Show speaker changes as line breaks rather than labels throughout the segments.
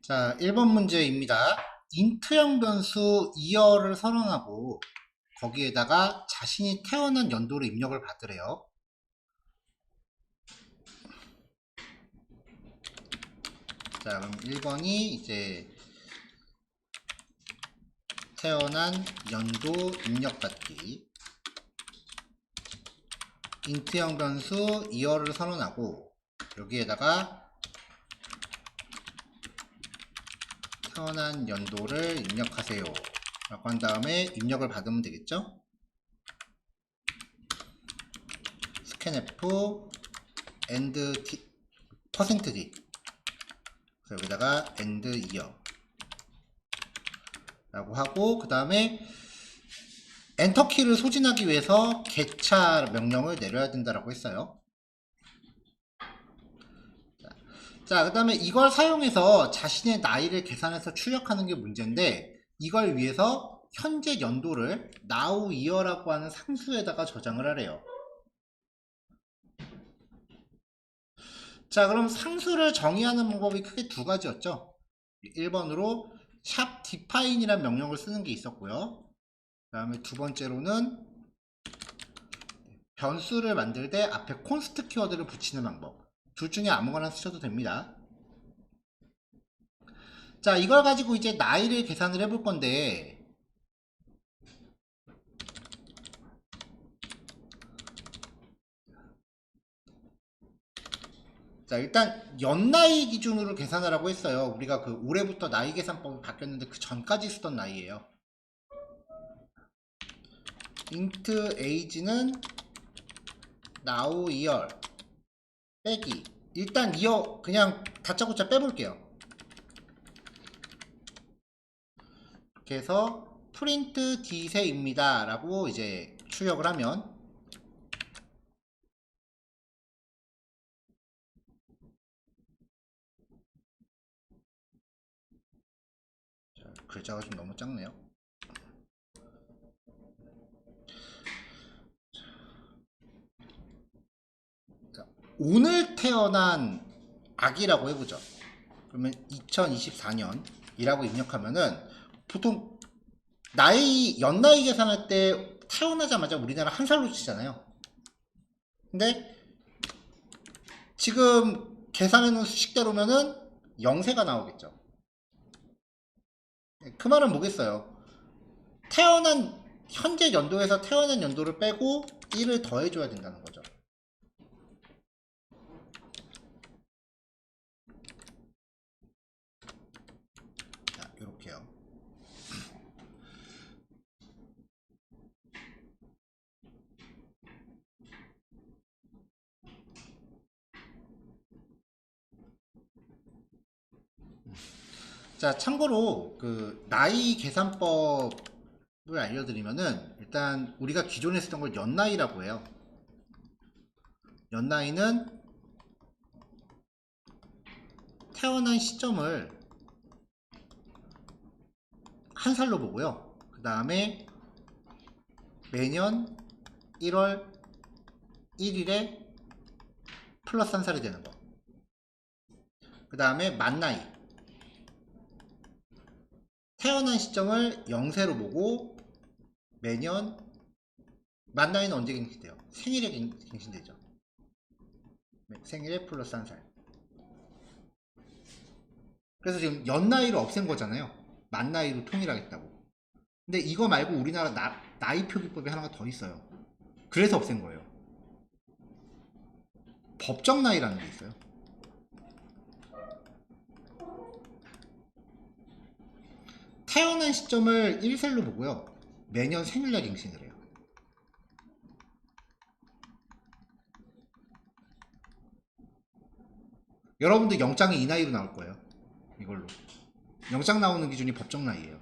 자, 1번 문제입니다. 인트형 변수 2열을 선언하고 거기에다가 자신이 태어난 연도를 입력을 받으래요. 자, 그럼 1번이 이제 태어난 연도 입력받기. 인트형 변수 2열을 선언하고 여기에다가 태어난 연도를 입력하세요 라고 한 다음에 입력을 받으면 되겠죠. scanf and %d 그래서 여기다가 and year 라고 하고 그 다음에 엔터키를 소진하기 위해서 get차 명령을 내려야 된다라고 했어요. 자, 그 다음에 이걸 사용해서 자신의 나이를 계산해서 출력하는 게 문제인데 이걸 위해서 현재 연도를 now year라고 하는 상수에다가 저장을 하래요. 자, 그럼 상수를 정의하는 방법이 크게 두 가지였죠. 1번으로 샵define이라는 명령을 쓰는 게 있었고요. 그 다음에 두 번째로는 변수를 만들 때 앞에 const 키워드를 붙이는 방법. 둘 중에 아무거나 쓰셔도 됩니다. 자, 이걸 가지고 이제 나이를 계산을 해볼 건데 자, 일단 연나이 기준으로 계산하라고 했어요. 우리가 그 올해부터 나이 계산법이 바뀌었는데 그 전까지 쓰던 나이예요. int age는 now year 빼기 일단 year 그냥 다짜고짜 빼볼게요. 이렇게 해서 print d세입니다 라고 이제 출력을 하면 글자가 좀 너무 작네요. 자, 오늘 태어난 아기라고 해보죠. 그러면 2024년이라고 입력하면은 보통 나이 연나이 계산할 때 태어나자마자 우리나라 한 살로 치잖아요. 근데 지금 계산해 놓은 수식대로면은 0세가 나오겠죠. 그 말은 뭐겠어요? 태어난 현재 연도에서 태어난 연도를 빼고 1을 더해줘야 된다는 거죠. 자, 이렇게요. 자, 참고로 그 나이 계산법을 알려드리면은 일단 우리가 기존에 쓰던 걸 연나이라고 해요. 연나이는 태어난 시점을 한 살로 보고요. 그 다음에 매년 1월 1일에 플러스 한 살이 되는 거. 그 다음에 만 나이. 태어난 시점을 0세로 보고 매년 만 나이는 언제 갱신돼요? 생일에 갱신되죠. 생일에 플러스 한 살. 그래서 지금 연나이를 없앤 거잖아요. 만 나이로 통일하겠다고. 근데 이거 말고 우리나라 나이 표기법이 하나가 더 있어요. 그래서 없앤 거예요. 법정 나이라는 게 있어요. 태어난 시점을 1세로 보고요. 매년 생일날 갱신을 해요. 여러분들 영장이 이 나이로 나올 거예요. 이걸로. 영장 나오는 기준이 법정 나이예요.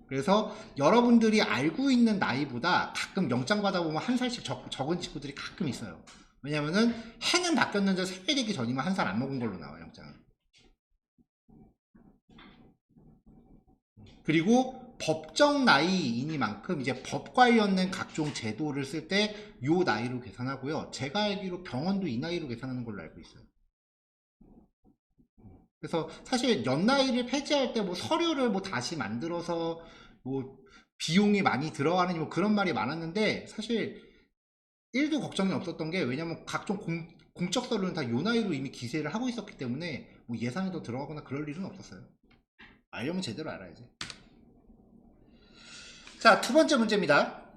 그래서 여러분들이 알고 있는 나이보다 가끔 영장 받아보면 한 살씩 적은 친구들이 가끔 있어요. 왜냐면은 해는 바뀌었는데 생일 되기 전이면 한 살 안 먹은 걸로 나와요, 영장은. 그리고 법정 나이이니만큼 이제 법 관련된 각종 제도를 쓸 때 요 나이로 계산하고요. 제가 알기로 병원도 이 나이로 계산하는 걸로 알고 있어요. 그래서 사실 연나이를 폐지할 때 뭐 서류를 뭐 다시 만들어서 뭐 비용이 많이 들어가는 뭐 그런 말이 많았는데 사실 1도 걱정이 없었던 게, 왜냐면 각종 공적 서류는 다 요나이로 이미 기재를 하고 있었기 때문에 뭐 예산이 더 들어가거나 그럴 일은 없었어요. 알려면 제대로 알아야지. 자, 두 번째 문제입니다.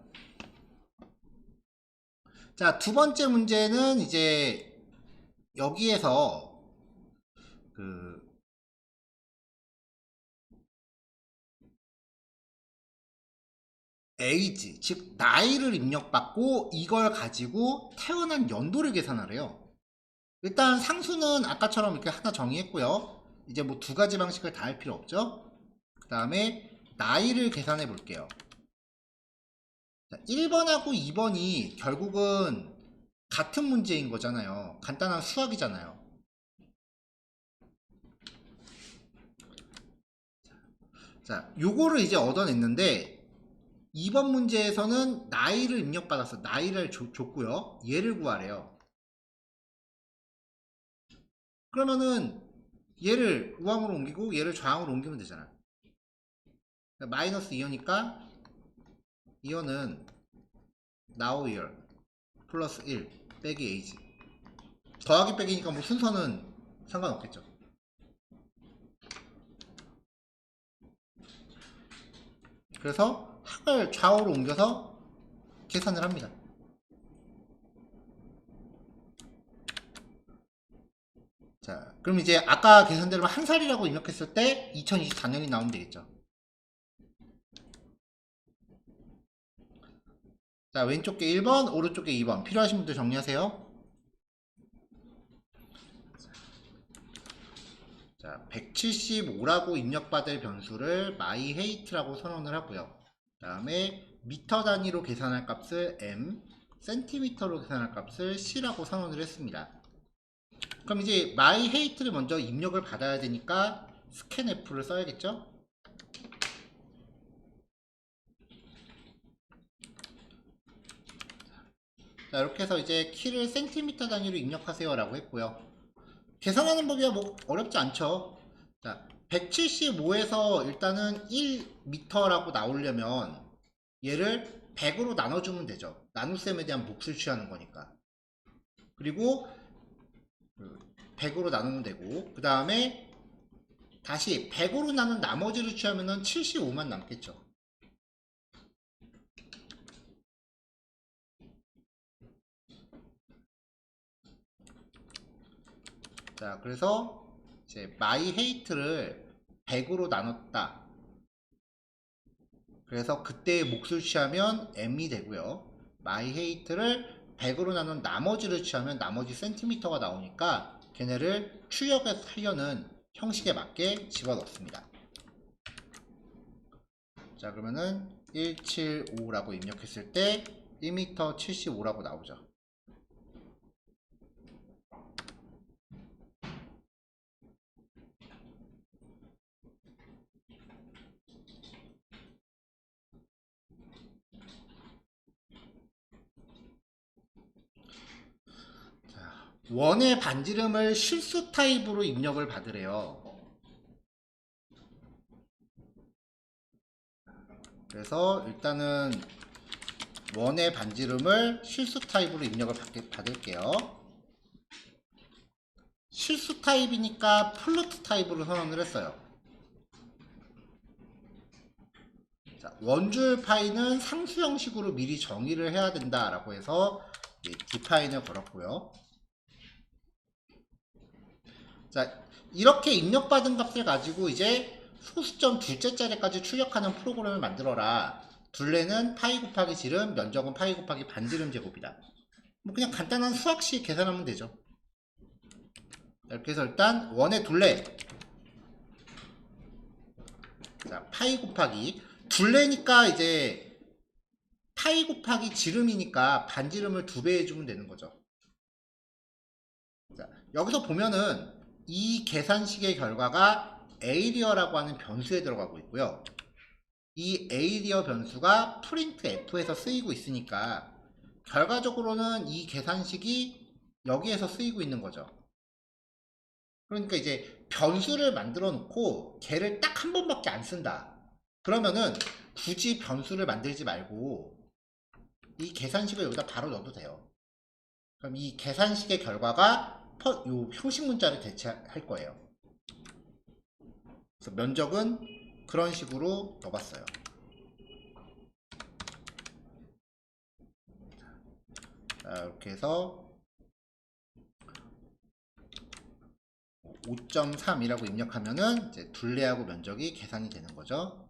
자, 두 번째 문제는 이제 여기에서 그 에이지, 즉 나이를 입력받고 이걸 가지고 태어난 연도를 계산하래요. 일단 상수는 아까처럼 이렇게 하나 정의했고요. 이제 뭐 두 가지 방식을 다 할 필요 없죠. 그 다음에 나이를 계산해 볼게요. 1번하고 2번이 결국은 같은 문제인 거잖아요. 간단한 수학이잖아요. 자, 요거를 이제 얻어냈는데 2번 문제에서는 나이를 입력받아서 나이를 줬고요. 얘를 구하래요. 그러면은 얘를 우항으로 옮기고 얘를 좌항으로 옮기면 되잖아. 마이너스 2여니까 2여는 now year 플러스 1 빼기 age. 더하기 빼기니까 뭐 순서는 상관없겠죠. 그래서 학을 좌우로 옮겨서 계산을 합니다. 자, 그럼 이제 아까 계산대로 한 살이라고 입력했을 때 2024년이 나오면 되겠죠. 자, 왼쪽에 1번, 오른쪽에 2번. 필요하신 분들 정리하세요. 자, 175라고 입력받을 변수를 myHeight라고 선언을 하고요. 그 다음에 미터 단위로 계산할 값을 m, 센티미터로 계산할 값을 c라고 선언을 했습니다. 그럼 이제 myHeight를 먼저 입력을 받아야 되니까 scanf를 써야겠죠? 자, 이렇게 해서 이제 키를 센티미터 단위로 입력하세요 라고 했고요. 계산하는 법이야 뭐 어렵지 않죠. 자, 175에서 일단은 1m라고 나오려면 얘를 100으로 나눠주면 되죠. 나눗셈에 대한 몫을 취하는 거니까. 그리고 100으로 나누면 되고, 그 다음에 다시 100으로 나눈 나머지를 취하면 75만 남겠죠. 자, 그래서 이제 myHeight를 100으로 나눴다. 그래서 그때의 몫을 취하면 m이 되고요. myHeight를 100으로 나눈 나머지를 취하면 나머지 센티미터가 나오니까 걔네를 출력해서 하려는 형식에 맞게 집어넣습니다. 자, 그러면은 175라고 입력했을 때 1m 75라고 나오죠. 원의 반지름을 실수 타입으로 입력을 받으래요. 그래서 일단은 원의 반지름을 실수 타입으로 입력을 받을게요. 실수 타입이니까 플루트 타입으로 선언을 했어요. 자, 원줄 파이는 상수 형식으로 미리 정의를 해야 된다라고 해서 디파인을 걸었고요. 자, 이렇게 입력받은 값을 가지고 이제 소수점 둘째 자리까지 출력하는 프로그램을 만들어라. 둘레는 파이 곱하기 지름, 면적은 파이 곱하기 반지름 제곱이다. 뭐 그냥 간단한 수학식 계산하면 되죠. 이렇게 해서 일단 원의 둘레, 자, 파이 곱하기 둘레니까 이제 파이 곱하기 지름이니까 반지름을 2배 해주면 되는 거죠. 자, 여기서 보면은 이 계산식의 결과가 에이리어라고 하는 변수에 들어가고 있고요. 이 에이리어 변수가 printf에서 쓰이고 있으니까 결과적으로는 이 계산식이 여기에서 쓰이고 있는 거죠. 그러니까 이제 변수를 만들어 놓고 걔를 딱 한 번밖에 안 쓴다. 그러면은 굳이 변수를 만들지 말고 이 계산식을 여기다 바로 넣어도 돼요. 그럼 이 계산식의 결과가 요 형식 문자를 대체할 거예요. 그래서 면적은 그런 식으로 넣어봤어요. 자, 이렇게 해서 5.3이라고 입력하면은 이제 둘레하고 면적이 계산이 되는 거죠.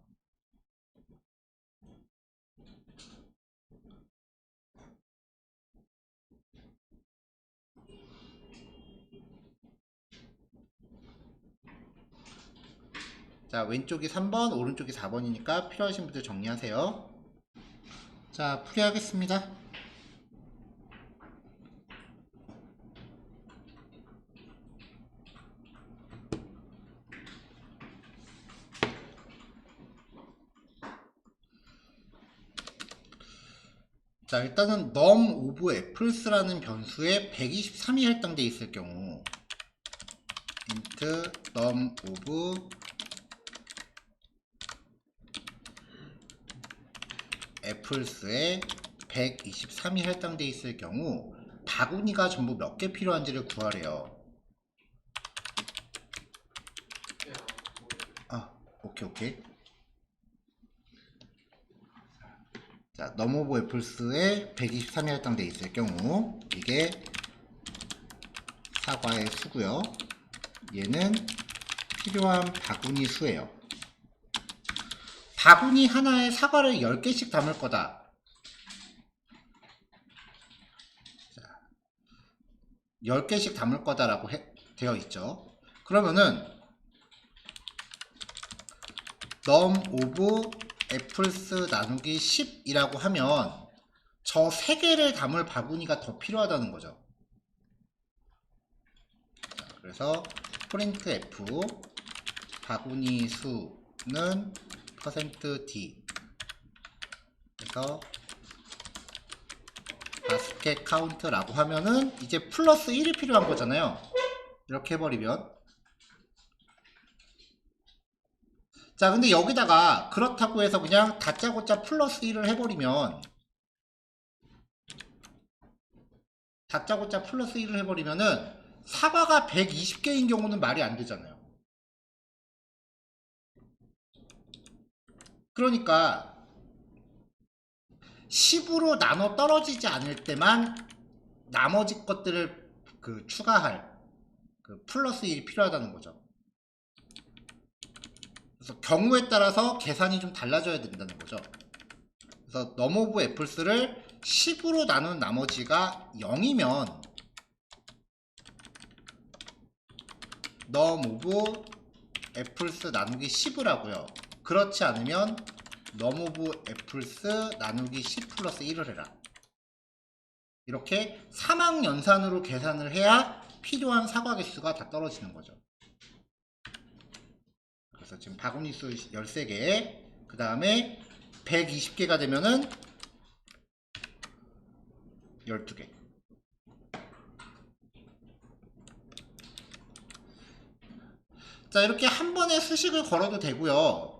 자, 왼쪽이 3번, 오른쪽이 4번이니까 필요하신 분들 정리하세요. 자, 풀이하겠습니다. 자, 일단은 num of apples라는 변수에 123이 할당되어 있을 경우 int num of apples에 123이 할당되어 있을 경우 바구니가 전부 몇 개 필요한지를 구하래요. 아, 오케이. 자, num of apples에 123이 할당되어 있을 경우 이게 사과의 수고요. 얘는 필요한 바구니 수예요. 바구니 하나에 사과를 10개씩 담을 거다. 자, 10개씩 담을 거다라고 되어 있죠. 그러면은 num of apples 나누기 10이라고 하면 저 3개를 담을 바구니가 더 필요하다는 거죠. 자, 그래서 printf 바구니 수는 %d 그래서 바스켓 카운트라고 하면은 이제 플러스 1이 필요한 거잖아요. 이렇게 해버리면 자, 근데 여기다가 그렇다고 해서 그냥 다짜고짜 플러스 1을 해버리면 다짜고짜 플러스 1을 해버리면은 사과가 120개인 경우는 말이 안 되잖아요. 그러니까 10으로 나눠 떨어지지 않을 때만 나머지 것들을 추가할 플러스 1이 필요하다는 거죠. 그래서 경우에 따라서 계산이 좀 달라져야 된다는 거죠. 그래서 num of apples를 10으로 나눈 나머지가 0이면 num of apples 나누기 10을 하고요. 그렇지 않으면 num of apples 나누기 10 플러스 1을 해라. 이렇게 사망연산으로 계산을 해야 필요한 사과 개수가 다 떨어지는 거죠. 그래서 지금 바구니 수 13개, 그 다음에 120개가 되면은 12개. 자, 이렇게 한 번에 수식을 걸어도 되고요.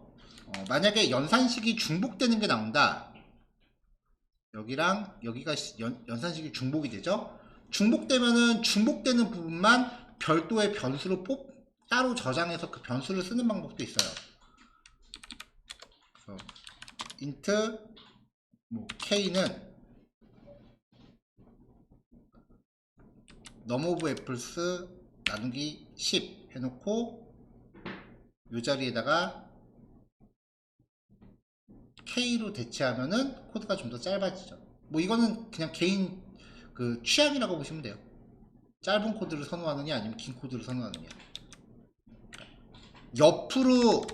만약에 연산식이 중복되는 게 나온다. 여기랑 여기가 연산식이 중복이 되죠. 중복되면은 중복되는 부분만 별도의 변수로 따로 저장해서 그 변수를 쓰는 방법도 있어요. 그래서 int k는 num of apples 나누기 10 해놓고 이 자리에다가 k로 대체하면은 코드가 좀 더 짧아지죠. 뭐 이거는 그냥 개인 취향이라고 보시면 돼요. 짧은 코드를 선호하느냐 아니면 긴 코드를 선호하느냐. 옆으로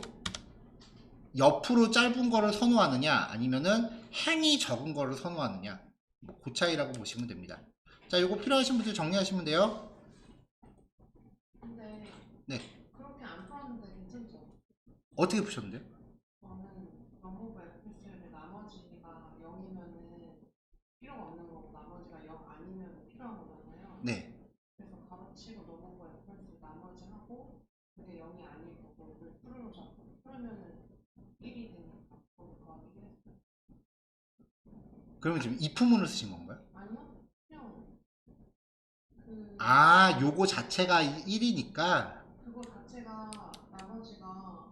짧은 거를 선호하느냐 아니면은 행이 적은 거를 선호하느냐, 뭐 그 차이라고 보시면 됩니다. 자, 이거 필요하신 분들 정리하시면 돼요.
근데
네,
그렇게 안 풀었는데 괜찮죠?
어떻게 푸셨는데요?
저는 영어가 FSL에 나머지가 0이면은 필요가 없는 거고 나머지가 0 아니면 필요한 거잖아요.
네,
그래서 가로치고 넘어가 나머지 하고 그게 0이 아닐 거고 그걸 풀로 잡고 풀면은 1이 되니까 거기 더하기 1 했어요.
그러면 지금 if문을 쓰신 건가요?
아니요? 그냥 그
아, 요거 자체가 1이니까.
그거 자체가 나머지가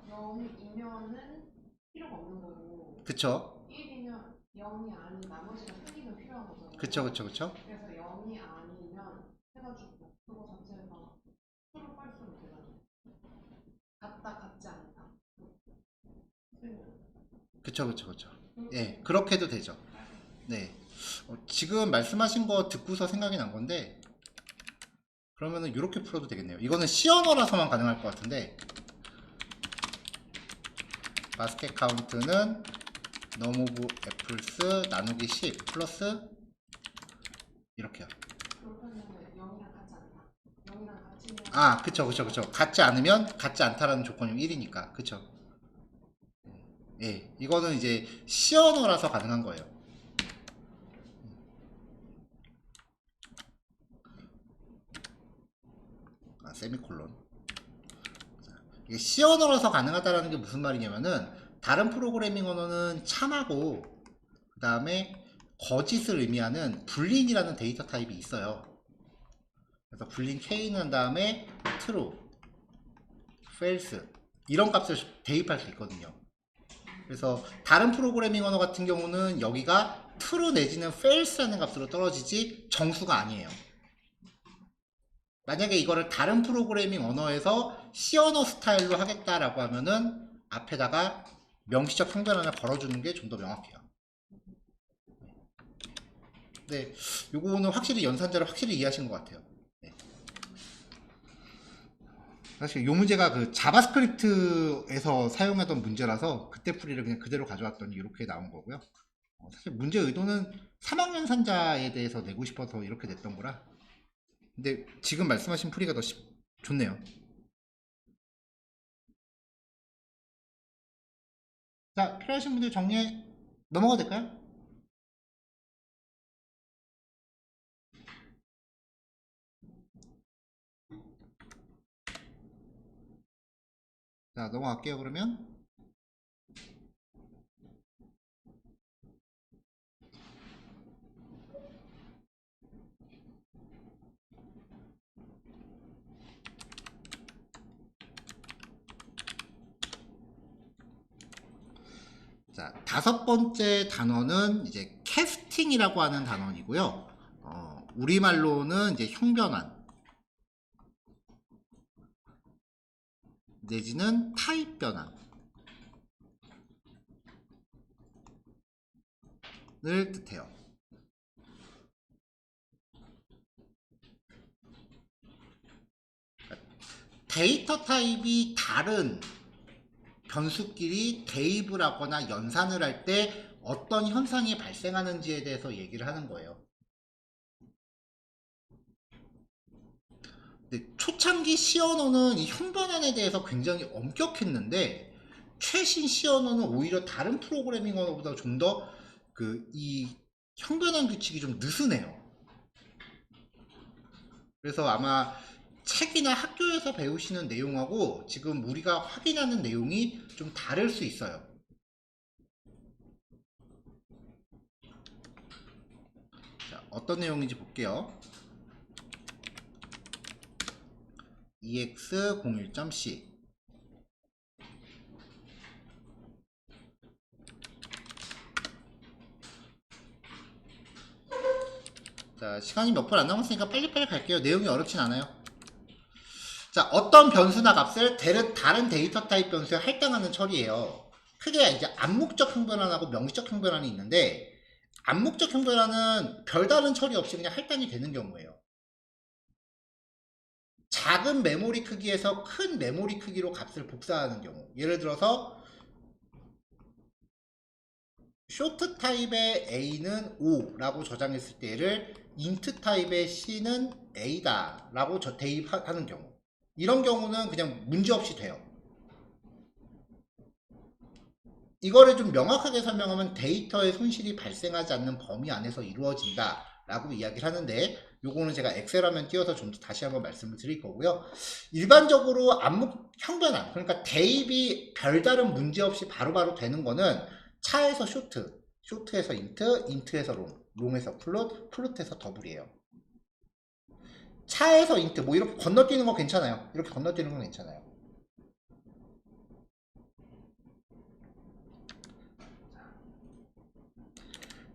0이면은 필요가 없는 거고
그쵸?
1이면 0이 아닌 나머지가 생기면 필요한 거잖아요.
그쵸, 그쵸, 그쵸?
그래서 0이 아니면 해가지고 그거 자체가 풀로 빨수록 되잖아요. 같다 같지 않다. 틀면.
그쵸, 그쵸, 그쵸. 예, 그렇게 해도 되죠. 네. 지금 말씀하신 거 듣고서 생각이 난 건데, 그러면은 이렇게 풀어도 되겠네요. 이거는 C 언어라서만 가능할 것 같은데, 바스켓 카운트는 num of apples 나누기 10 플러스 이렇게요.
그렇다면 0이랑 같지 않다. 0이랑 같이면
아, 그쵸, 그쵸, 그쵸. 같지 않으면 같지 않다라는 조건이 1이니까. 그쵸. 예, 이거는 이제 C 언어라서 가능한 거예요. 아, 세미콜론. 이게 C 언어라서 가능하다라는 게 무슨 말이냐면은 다른 프로그래밍 언어는 참하고 그 다음에 거짓을 의미하는 불린이라는 데이터 타입이 있어요. 그래서 불린 K는 한 다음에 true, false 이런 값을 대입할 수 있거든요. 그래서 다른 프로그래밍 언어 같은 경우는 여기가 true 내지는 false라는 값으로 떨어지지 정수가 아니에요. 만약에 이거를 다른 프로그래밍 언어에서 C 언어 스타일로 하겠다라고 하면은 앞에다가 명시적 형변환을 걸어주는 게 좀 더 명확해요. 네, 요거는 확실히 연산자를 확실히 이해하신 것 같아요. 네. 사실 요 문제가 그 자바스크립트에서 사용하던 문제라서 그때 풀이를 그냥 그대로 가져왔더니 이렇게 나온 거고요. 사실 문제 의도는 3학년 산자에 대해서 내고 싶어서 이렇게 냈던 거라. 근데 지금 말씀하신 풀이가 더 좋네요. 자, 필요하신 분들 정리해 넘어가도 될까요? 자, 넘어갈게요, 그러면. 자, 다섯 번째 단어는 이제 캐스팅이라고 하는 단어이고요. 우리말로는 이제 형변환 내지는 타입 변환을 뜻해요. 데이터 타입이 다른 변수끼리 대입을 하거나 연산을 할 때 어떤 현상이 발생하는지에 대해서 얘기를 하는 거예요. 근데 초창기 C 언어는 이 형변환에 대해서 굉장히 엄격했는데 최신 C 언어는 오히려 다른 프로그래밍 언어보다 좀 더 이 형변환 규칙이 좀 느슨해요. 그래서 아마 책이나 학교에서 배우시는 내용하고 지금 우리가 확인하는 내용이 좀 다를 수 있어요. 자, 어떤 내용인지 볼게요. ex01.c 자, 시간이 몇 분 안 남았으니까 빨리빨리 갈게요. 내용이 어렵진 않아요. 자, 어떤 변수나 값을 다른 데이터 타입 변수에 할당하는 처리예요. 크게 이제 암묵적 형변환하고 명시적 형변환이 있는데 암묵적 형변환은 별다른 처리 없이 그냥 할당이 되는 경우예요. 작은 메모리 크기에서 큰 메모리 크기로 값을 복사하는 경우, 예를 들어서 쇼트 타입의 A는 5라고 저장했을 때 얘를 인트 타입의 C는 A다 라고 대입하는 경우, 이런 경우는 그냥 문제없이 돼요. 이거를 좀 명확하게 설명하면 데이터의 손실이 발생하지 않는 범위 안에서 이루어진다 라고 이야기를 하는데, 요거는 제가 엑셀 화면 띄워서 좀 더 다시 한번 말씀을 드릴 거고요. 일반적으로 암묵 형변환, 그러니까 대입이 별다른 문제 없이 바로바로 되는 거는 차에서 쇼트, 쇼트에서 인트, 인트에서 롱, 롱에서 플롯, 플롯에서 더블이에요. 차에서 인트, 뭐 이렇게 건너뛰는 거 괜찮아요. 이렇게 건너뛰는 건 괜찮아요.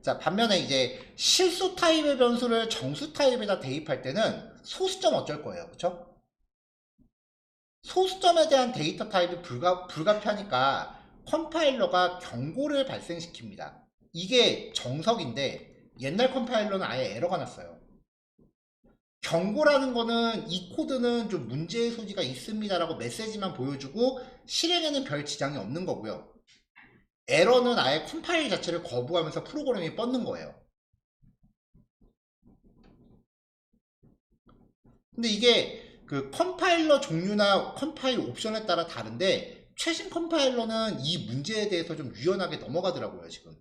자, 반면에 이제 실수 타입의 변수를 정수 타입에다 대입할 때는 소수점 어쩔 거예요. 그쵸? 소수점에 대한 데이터 타입이 불가피하니까 컴파일러가 경고를 발생시킵니다. 이게 정석인데 옛날 컴파일러는 아예 에러가 났어요. 경고라는 거는 이 코드는 좀 문제의 소지가 있습니다라고 메시지만 보여주고 실행에는 별 지장이 없는 거고요. 에러는 아예 컴파일 자체를 거부하면서 프로그램이 뻗는 거예요. 근데 이게 그 컴파일러 종류나 컴파일 옵션에 따라 다른데 최신 컴파일러는 이 문제에 대해서 좀 유연하게 넘어가더라고요, 지금.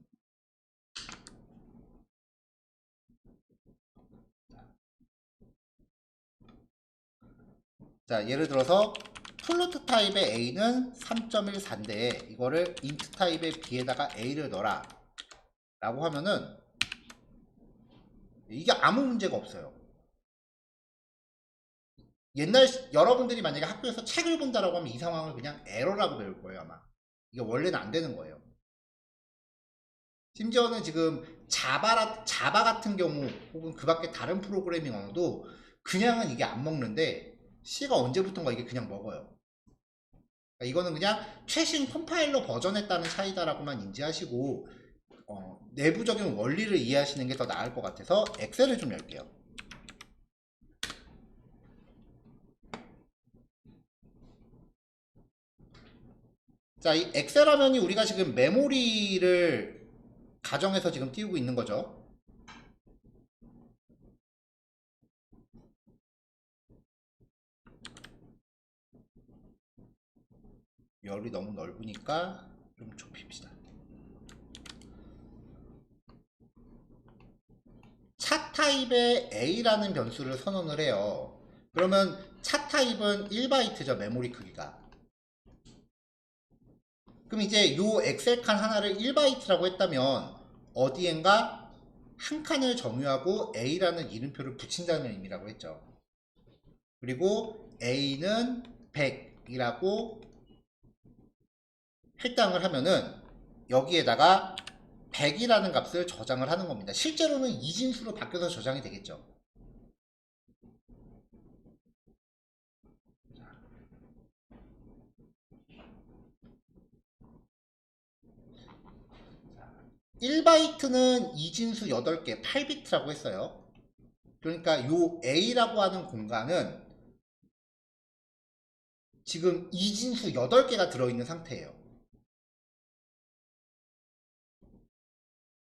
자, 예를 들어서 플로트 타입의 A는 3.14인데 이거를 인트 타입의 B에다가 A를 넣어라 라고 하면은 이게 아무 문제가 없어요. 옛날 여러분들이 만약에 학교에서 책을 본다라고 하면 이 상황을 그냥 에러라고 배울 거예요, 아마. 이게 원래는 안 되는 거예요. 심지어는 지금 자바 같은 경우 혹은 그 밖에 다른 프로그래밍 언어도 그냥은 이게 안 먹는데 C가 언제부턴가 이게 그냥 먹어요. 그러니까 이거는 그냥 최신 컴파일러 버전에 따른 차이다라고만 인지하시고 내부적인 원리를 이해하시는 게 더 나을 것 같아서 엑셀을 좀 열게요. 자, 이 엑셀 화면이 우리가 지금 메모리를 가정해서 지금 띄우고 있는 거죠. 열이 너무 넓으니까 좀 좁힙시다. 차 타입의 A라는 변수를 선언을 해요. 그러면 차 타입은 1바이트죠, 메모리 크기가. 그럼 이제 요 엑셀 칸 하나를 1바이트라고 했다면 어디엔가 한 칸을 점유하고 A라는 이름표를 붙인다는 의미라고 했죠. 그리고 A는 100이라고 할당을 하면은 여기에다가 100이라는 값을 저장을 하는 겁니다. 실제로는 이진수로 바뀌어서 저장이 되겠죠. 자, 1바이트는 이진수 8개, 8비트라고 했어요. 그러니까 요 A라고 하는 공간은 지금 이진수 8개가 들어있는 상태예요.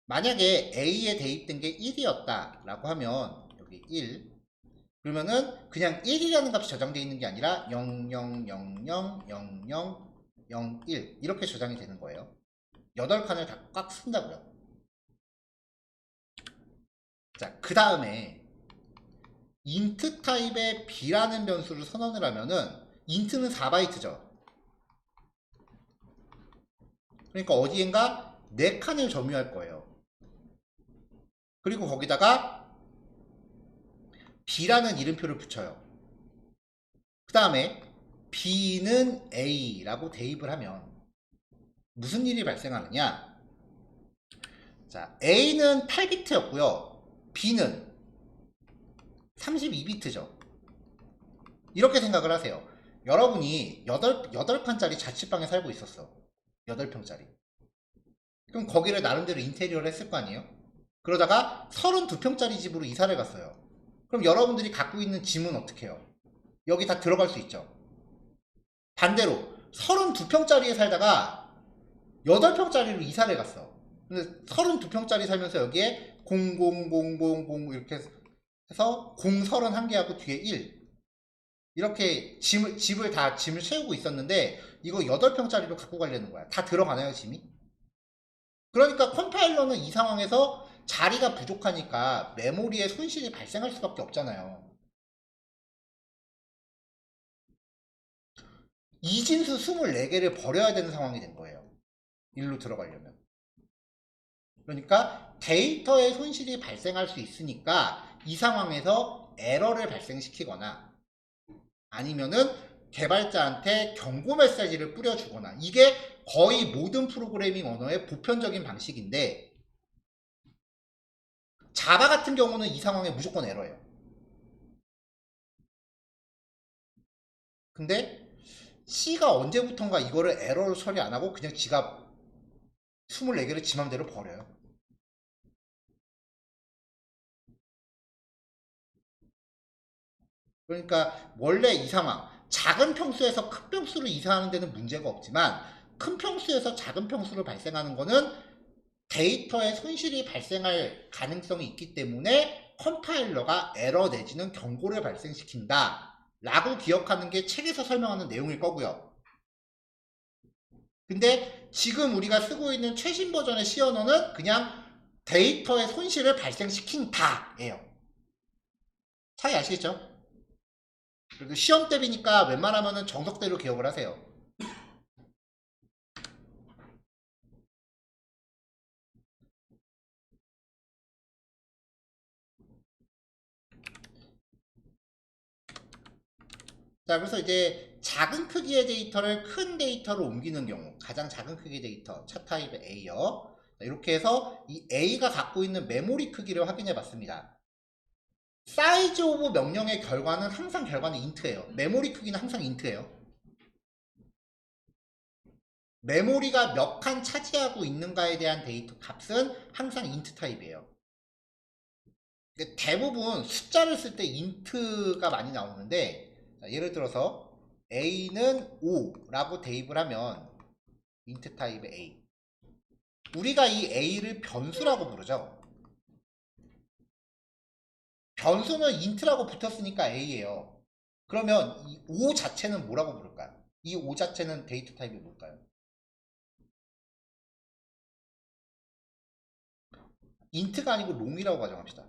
만약에 A에 대입된 게 1이었다 라고 하면 여기 1, 그러면은 그냥 1이라는 값이 저장되어 있는 게 아니라 00000001 이렇게 저장이 되는 거예요. 8칸을 다 꽉 쓴다고요. 자, 그 다음에 int 타입의 b라는 변수를 선언을 하면은 int는 4바이트죠. 그러니까 어디엔가 4칸을 점유할 거예요. 그리고 거기다가 b라는 이름표를 붙여요. 그 다음에 b는 a라고 대입을 하면 무슨 일이 발생하느냐? 자, a는 8비트였고요. b는 32비트죠. 이렇게 생각을 하세요. 여러분이 8칸짜리 자취방에 살고 있었어. 8평짜리. 그럼 거기를 나름대로 인테리어를 했을 거 아니에요? 그러다가 32평짜리 집으로 이사를 갔어요. 그럼 여러분들이 갖고 있는 짐은 어떻게 해요? 여기 다 들어갈 수 있죠. 반대로 32평짜리에 살다가 8평짜리로 이사를 갔어. 근데 32평짜리 살면서 여기에 00000 이렇게 해서 031개하고 뒤에 1 이렇게 집을 채우고 있었는데 이거 8평짜리로 갖고 가려는 거야. 다 들어가나요, 짐이? 그러니까 컴파일러는 이 상황에서 자리가 부족하니까 메모리에 손실이 발생할 수밖에 없잖아요. 이진수 24개를 버려야 되는 상황이 된 거예요. 일로 들어가려면. 그러니까 데이터에 손실이 발생할 수 있으니까 이 상황에서 에러를 발생시키거나 아니면은 개발자한테 경고 메시지를 뿌려주거나, 이게 거의 모든 프로그래밍 언어의 보편적인 방식인데, 자바 같은 경우는 이 상황에 무조건 에러예요. 근데 C가 언제부턴가 이거를 에러로 처리 안 하고 그냥 지가 24개를 지 맘대로 버려요. 그러니까 원래 이 상황, 작은 평수에서 큰 평수로 이사하는 데는 문제가 없지만 큰 평수에서 작은 평수로 발생하는 거는 데이터에 손실이 발생할 가능성이 있기 때문에 컴파일러가 에러 내지는 경고를 발생시킨다 라고 기억하는 게 책에서 설명하는 내용일 거고요. 근데 지금 우리가 쓰고 있는 최신 버전의 C 언어는 그냥 데이터의 손실을 발생시킨다 예요. 차이 아시겠죠? 그리고 시험 대비니까 웬만하면 정석대로 기억을 하세요. 자, 그래서 이제 작은 크기의 데이터를 큰 데이터로 옮기는 경우, 가장 작은 크기의 데이터, 차 타입의 A요. 자, 이렇게 해서 이 A가 갖고 있는 메모리 크기를 확인해 봤습니다. 사이즈 오브 명령의 결과는 항상 결과는 인트예요. 메모리 크기는 항상 인트예요. 메모리가 몇 칸 차지하고 있는가에 대한 데이터 값은 항상 인트 타입이에요. 대부분 숫자를 쓸 때 인트가 많이 나오는데, 자, 예를 들어서 A는 5라고 대입을 하면 인트 타입의 A, 우리가 이 A를 변수라고 부르죠. 변수는 인트라고 붙었으니까 A예요. 그러면 이 5 자체는 뭐라고 부를까요? 이 5 자체는 데이터 타입이 뭘까요? 인트가 아니고 롱이라고 가정합시다.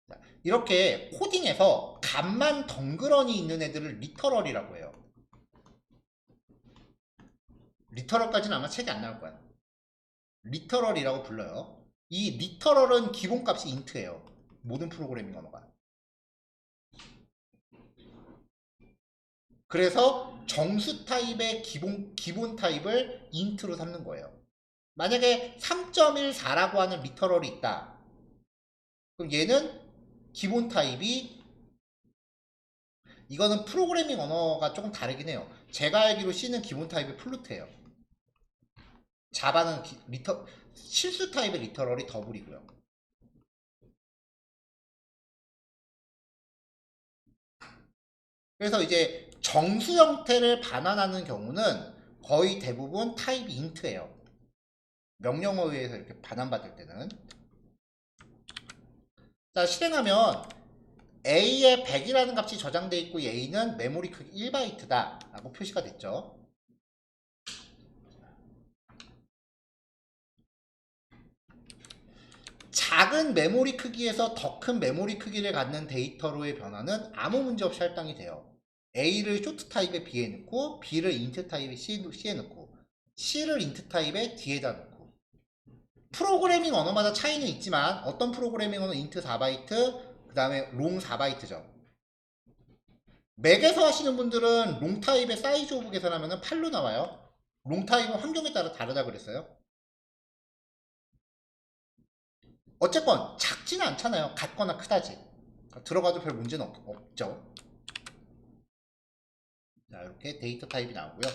자, 이렇게 코딩에서 값만 덩그러니 있는 애들을 리터럴이라고 해요. 리터럴까지는 아마 책이 안 나올 거야. 리터럴이라고 불러요. 이 리터럴은 기본값이 인트예요. 모든 프로그래밍 언어가. 그래서 정수 타입의 기본 타입을 인트로 삼는 거예요. 만약에 3.14라고 하는 리터럴이 있다. 그럼 얘는 기본 타입이, 이거는 프로그래밍 언어가 조금 다르긴 해요. 제가 알기로 C는 기본 타입이 플루트예요. 자바는 실수 타입의 리터럴이 더블이고요. 그래서 이제 정수 형태를 반환하는 경우는 거의 대부분 타입이 인트예요. 명령어에 의해서 이렇게 반환받을 때는. 자, 실행하면 A에 100이라는 값이 저장되어 있고 A는 메모리 크기 1바이트다 라고 표시가 됐죠. 작은 메모리 크기에서 더 큰 메모리 크기를 갖는 데이터로의 변화는 아무 문제 없이 할당이 돼요. A를 쇼트 타입의 B에 넣고 B를 인트 타입의 C에 넣고 C를 인트 타입의 D에다 넣고. 프로그래밍 언어마다 차이는 있지만 어떤 프로그래밍 언어는 인트 4바이트, 그 다음에 롱 4바이트죠. 맥에서 하시는 분들은 롱 타입의 사이즈 오브 계산하면 8로 나와요. 롱 타입은 환경에 따라 다르다 그랬어요. 어쨌건 작지는 않잖아요. 같거나 크다지. 들어가도 별 문제는 없죠. 자, 이렇게 데이터 타입이 나오고요.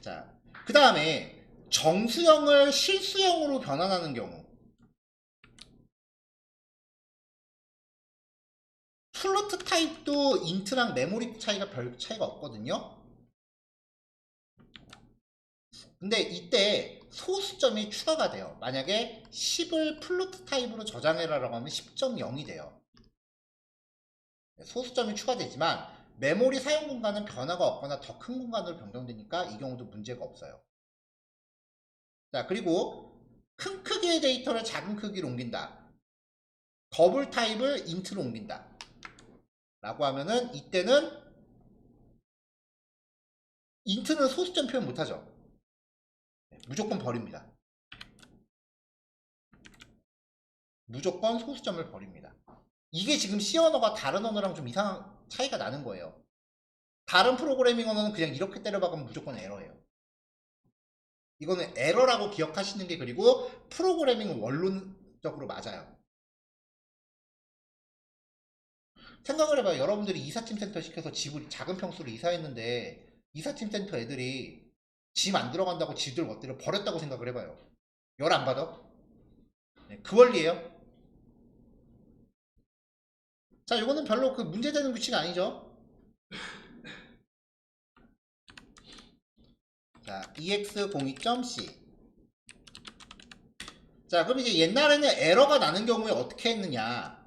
자, 그 다음에 정수형을 실수형으로 변환하는 경우, 플로트 타입도 인트랑 메모리 차이가 별 차이가 없거든요. 근데 이때 소수점이 추가가 돼요. 만약에 10을 플로트 타입으로 저장해라라고 하면 10.0이 돼요. 소수점이 추가되지만 메모리 사용 공간은 변화가 없거나 더 큰 공간으로 변경되니까 이 경우도 문제가 없어요. 자, 그리고 큰 크기의 데이터를 작은 크기로 옮긴다. 더블 타입을 인트로 옮긴다. 라고 하면은 이때는 인트는 소수점 표현 못하죠. 무조건 버립니다. 무조건 소수점을 버립니다. 이게 지금 C 언어가 다른 언어랑 좀 이상한 차이가 나는 거예요. 다른 프로그래밍 언어는 그냥 이렇게 때려박으면 무조건 에러예요. 이거는 에러라고 기억하시는 게, 그리고 프로그래밍은 원론적으로 맞아요. 생각을 해봐요. 여러분들이 이삿짐 센터 시켜서 집을 작은 평수로 이사했는데 이삿짐 센터 애들이 짐 안 들어간다고 지들 멋대로 버렸다고 생각을 해봐요. 열 안 받아? 네, 그 원리예요. 자, 이거는 별로 그 문제되는 규칙 아니죠? 자, ex02.c. 자, 그럼 이제 옛날에는 에러가 나는 경우에 어떻게 했느냐?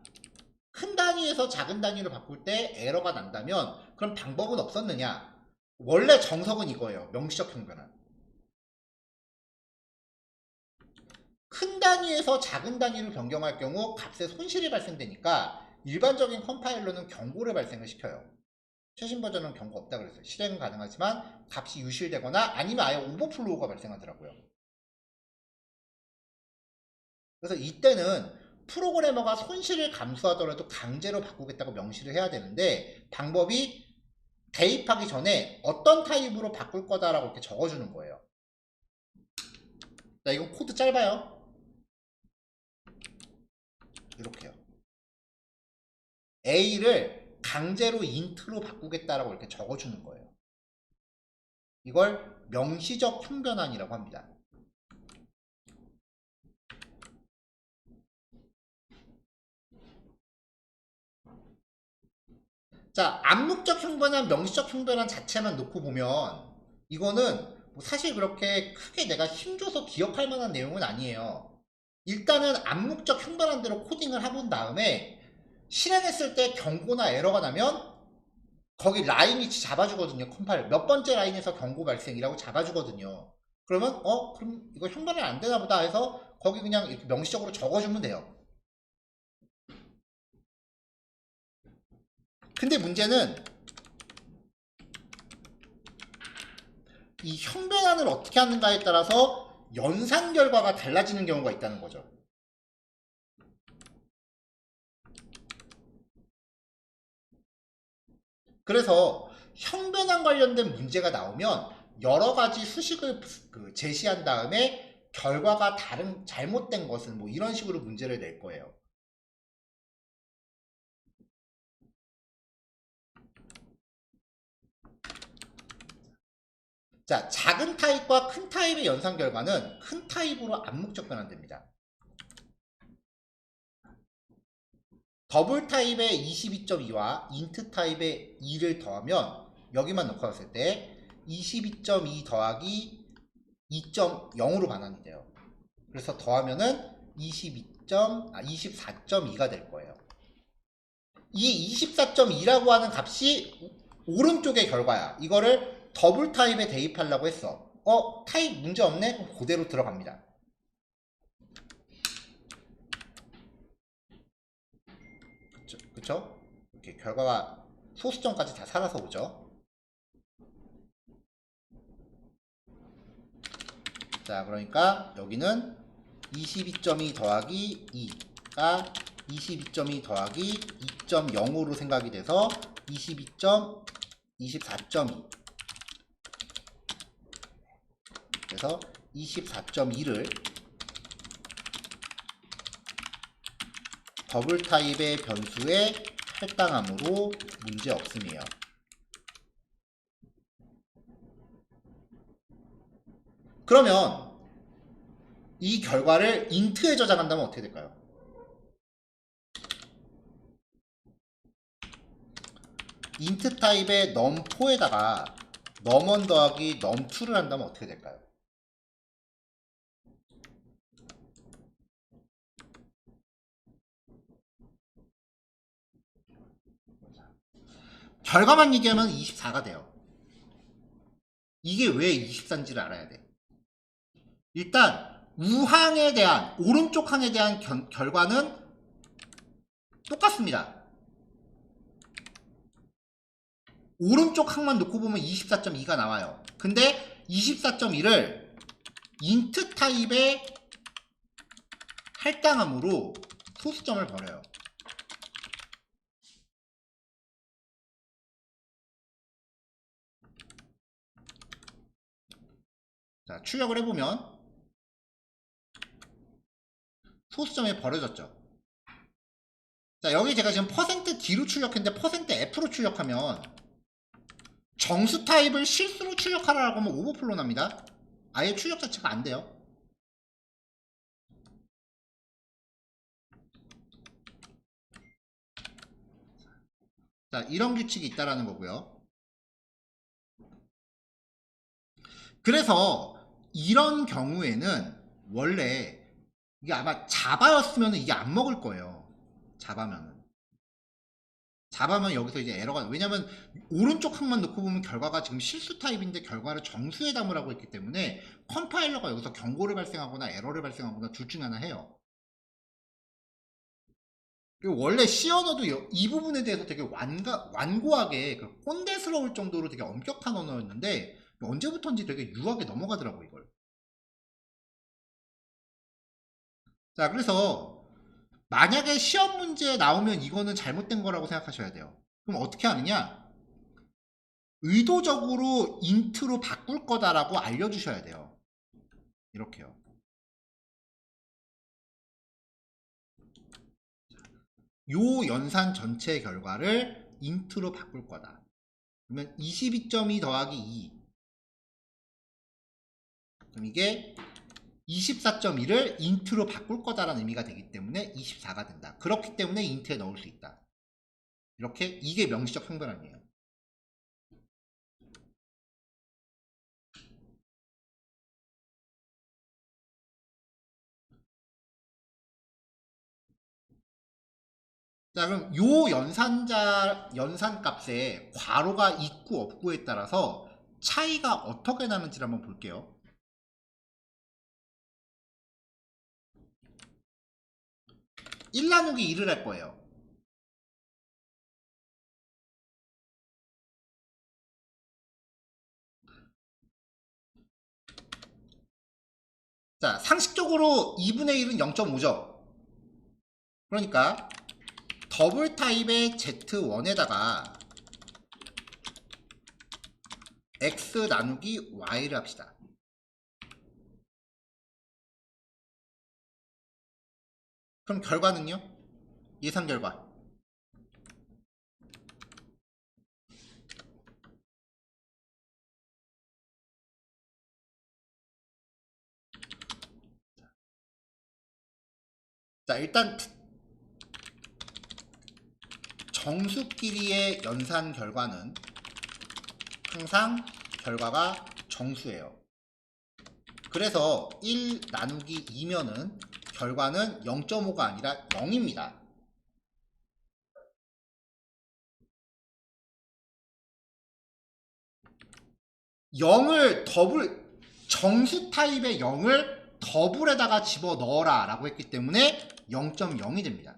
큰 단위에서 작은 단위로 바꿀 때 에러가 난다면 그럼 방법은 없었느냐? 원래 정석은 이거예요. 명시적 형변환. 큰 단위에서 작은 단위로 변경할 경우 값에 손실이 발생되니까 일반적인 컴파일러는 경고를 발생을 시켜요. 최신 버전은 경고 없다 그랬어요. 실행은 가능하지만 값이 유실되거나 아니면 아예 오버플로우가 발생하더라고요. 그래서 이때는 프로그래머가 손실을 감수하더라도 강제로 바꾸겠다고 명시를 해야 되는데, 방법이 대입하기 전에 어떤 타입으로 바꿀 거다라고 이렇게 적어주는 거예요. 자, 이건 코드 짧아요. 이렇게요. A를 강제로 인트로 바꾸겠다라고 이렇게 적어주는 거예요. 이걸 명시적 형변환이라고 합니다. 자, 암묵적 형변환, 명시적 형변환 자체만 놓고 보면 이거는 뭐 사실 그렇게 크게 내가 힘줘서 기억할 만한 내용은 아니에요. 일단은 암묵적 형변환대로 코딩을 해본 다음에 실행했을 때 경고나 에러가 나면 거기 라인 위치 잡아주거든요. 컴파일 몇 번째 라인에서 경고 발생이라고 잡아주거든요. 그러면 그럼 이거 형변환 안 되나 보다 해서 거기 그냥 이렇게 명시적으로 적어주면 돼요. 근데 문제는 이 형변환을 어떻게 하는가에 따라서 연산 결과가 달라지는 경우가 있다는 거죠. 그래서 형변환 관련된 문제가 나오면 여러 가지 수식을 제시한 다음에 결과가 잘못된 것은 뭐 이런 식으로 문제를 낼 거예요. 자, 작은 타입과 큰 타입의 연산 결과는 큰 타입으로 암묵적 변환됩니다. 더블 타입의 22.2와 인트 타입의 2를 더하면 여기만 놓고 봤을 때 22.2 더하기 2.0으로 반환이 돼요. 그래서 더하면은 24.2가 될 거예요. 이 24.2라고 하는 값이 오른쪽의 결과야. 이거를 더블 타입에 대입하려고 했어. 타입 문제 없네? 그럼 그대로 들어갑니다. 그쵸? 이렇게 결과가 소수점까지 다 살아서 오죠. 자, 그러니까 여기는 22.2 더하기 2가 22.2 더하기 2.0으로 생각이 돼서 24.2 그래서 24.2를 더블 타입의 변수에 할당함으로 문제 없음이에요. 그러면 이 결과를 인트에 저장한다면 어떻게 될까요? 인트 타입의 num4에다가 num1 더하기 num2를 한다면 어떻게 될까요? 결과만 얘기하면 24가 돼요. 이게 왜 24인지를 알아야 돼. 일단 우항에 대한 오른쪽 항에 대한 결과는 똑같습니다. 오른쪽 항만 놓고 보면 24.2가 나와요. 근데 24.1을 인트 타입의 할당함으로 소수점을 버려요. 자, 출력을 해보면 소수점이 버려졌죠. 자, 여기 제가 지금 %D로 출력했는데 %F로 출력하면 정수 타입을 실수로 출력하라고 하면 오버플로 납니다. 아예 출력 자체가 안 돼요. 자, 이런 규칙이 있다라는 거고요. 그래서 이런 경우에는 원래 이게 아마 자바였으면 이게 안 먹을 거예요. 자바면 여기서 이제 에러가, 왜냐면 오른쪽 항만 놓고 보면 결과가 지금 실수 타입인데 결과를 정수에 담으라고 했기 때문에 컴파일러가 여기서 경고를 발생하거나 에러를 발생하거나 둘 중 하나 해요. 그리고 원래 C 언어도 이 부분에 대해서 되게 완고하게 그 꼰대스러울 정도로 되게 엄격한 언어였는데 언제부턴지 되게 유하게 넘어가더라고 이걸. 자, 그래서 만약에 시험 문제에 나오면 이거는 잘못된 거라고 생각하셔야 돼요. 그럼 어떻게 하느냐? 의도적으로 인트로 바꿀 거다라고 알려주셔야 돼요. 이렇게요. 요 연산 전체 결과를 인트로 바꿀 거다. 그러면 22.2 더하기 2. 그럼 이게 24.1을 인트로 바꿀 거다라는 의미가 되기 때문에 24가 된다. 그렇기 때문에 인트에 넣을 수 있다. 이렇게 이게 명시적 형변함이에요. 자, 그럼 요 연산값에 괄호가 있고 없고에 따라서 차이가 어떻게 나는지를 한번 볼게요. 1 나누기 2를 할 거예요. 자, 상식적으로 2분의 1은 0.5죠. 그러니까 더블 타입의 Z1에다가 X 나누기 Y를 합시다. 그럼 결과는요? 예상 결과. 자, 일단 정수끼리의 연산 결과는 항상 결과가 정수예요. 그래서 1 나누기 2면은 결과는 0.5가 아니라 0입니다. 0을 정수 타입의 0을 더블에다가 집어 넣어라 라고 했기 때문에 0.0이 됩니다.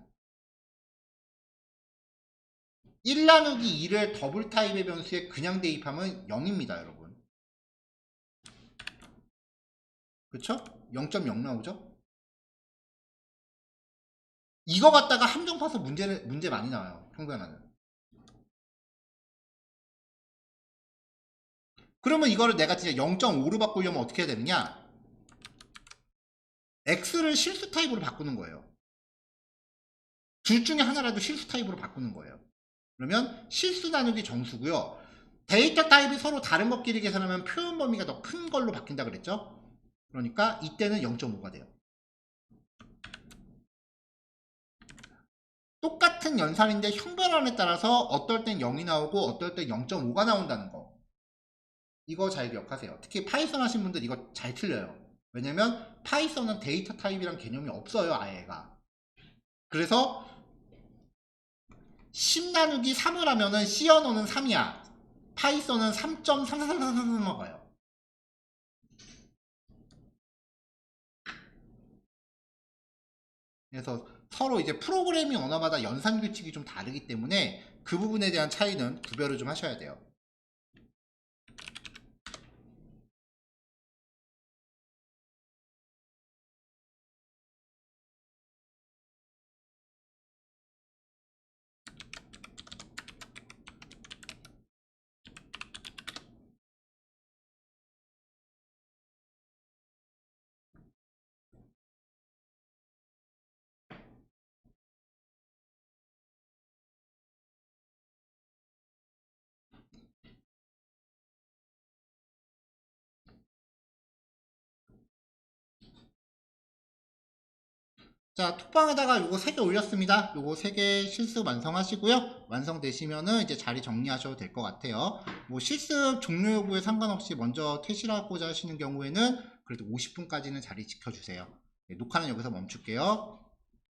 1 나누기 2를 더블 타입의 변수에 그냥 대입하면 0입니다, 여러분. 그쵸? 0.0 나오죠? 이거 갖다가 함정 파서 문제 많이 나와요, 평변화는. 그러면 이거를 내가 진짜 0.5로 바꾸려면 어떻게 해야 되느냐? X를 실수 타입으로 바꾸는 거예요. 둘 중에 하나라도 실수 타입으로 바꾸는 거예요. 그러면 실수 나누기 정수고요. 데이터 타입이 서로 다른 것끼리 계산하면 표현 범위가 더 큰 걸로 바뀐다 그랬죠? 그러니까 이때는 0.5가 돼요. 똑같은 연산인데 형변환에 따라서 어떨 땐 0이 나오고 어떨 땐 0.5가 나온다는 거. 이거 잘 기억하세요. 특히 파이썬 하신 분들 이거 잘 틀려요. 왜냐면 파이썬은 데이터 타입이란 개념이 없어요, 아예가. 그래서 10 나누기 3을 하면은 C 언어는 3이야. 파이썬은 3.33333 먹어요. 그래서 서로 이제 프로그래밍 언어마다 연산 규칙이 좀 다르기 때문에 그 부분에 대한 차이는 구별을 좀 하셔야 돼요. 자, 톡방에다가 요거 3개 올렸습니다. 요거 3개 실습 완성하시고요. 완성되시면은 이제 자리 정리하셔도 될 것 같아요. 뭐 실습 종료 여부에 상관없이 먼저 퇴실하고자 하시는 경우에는 그래도 50분까지는 자리 지켜주세요. 네, 녹화는 여기서 멈출게요.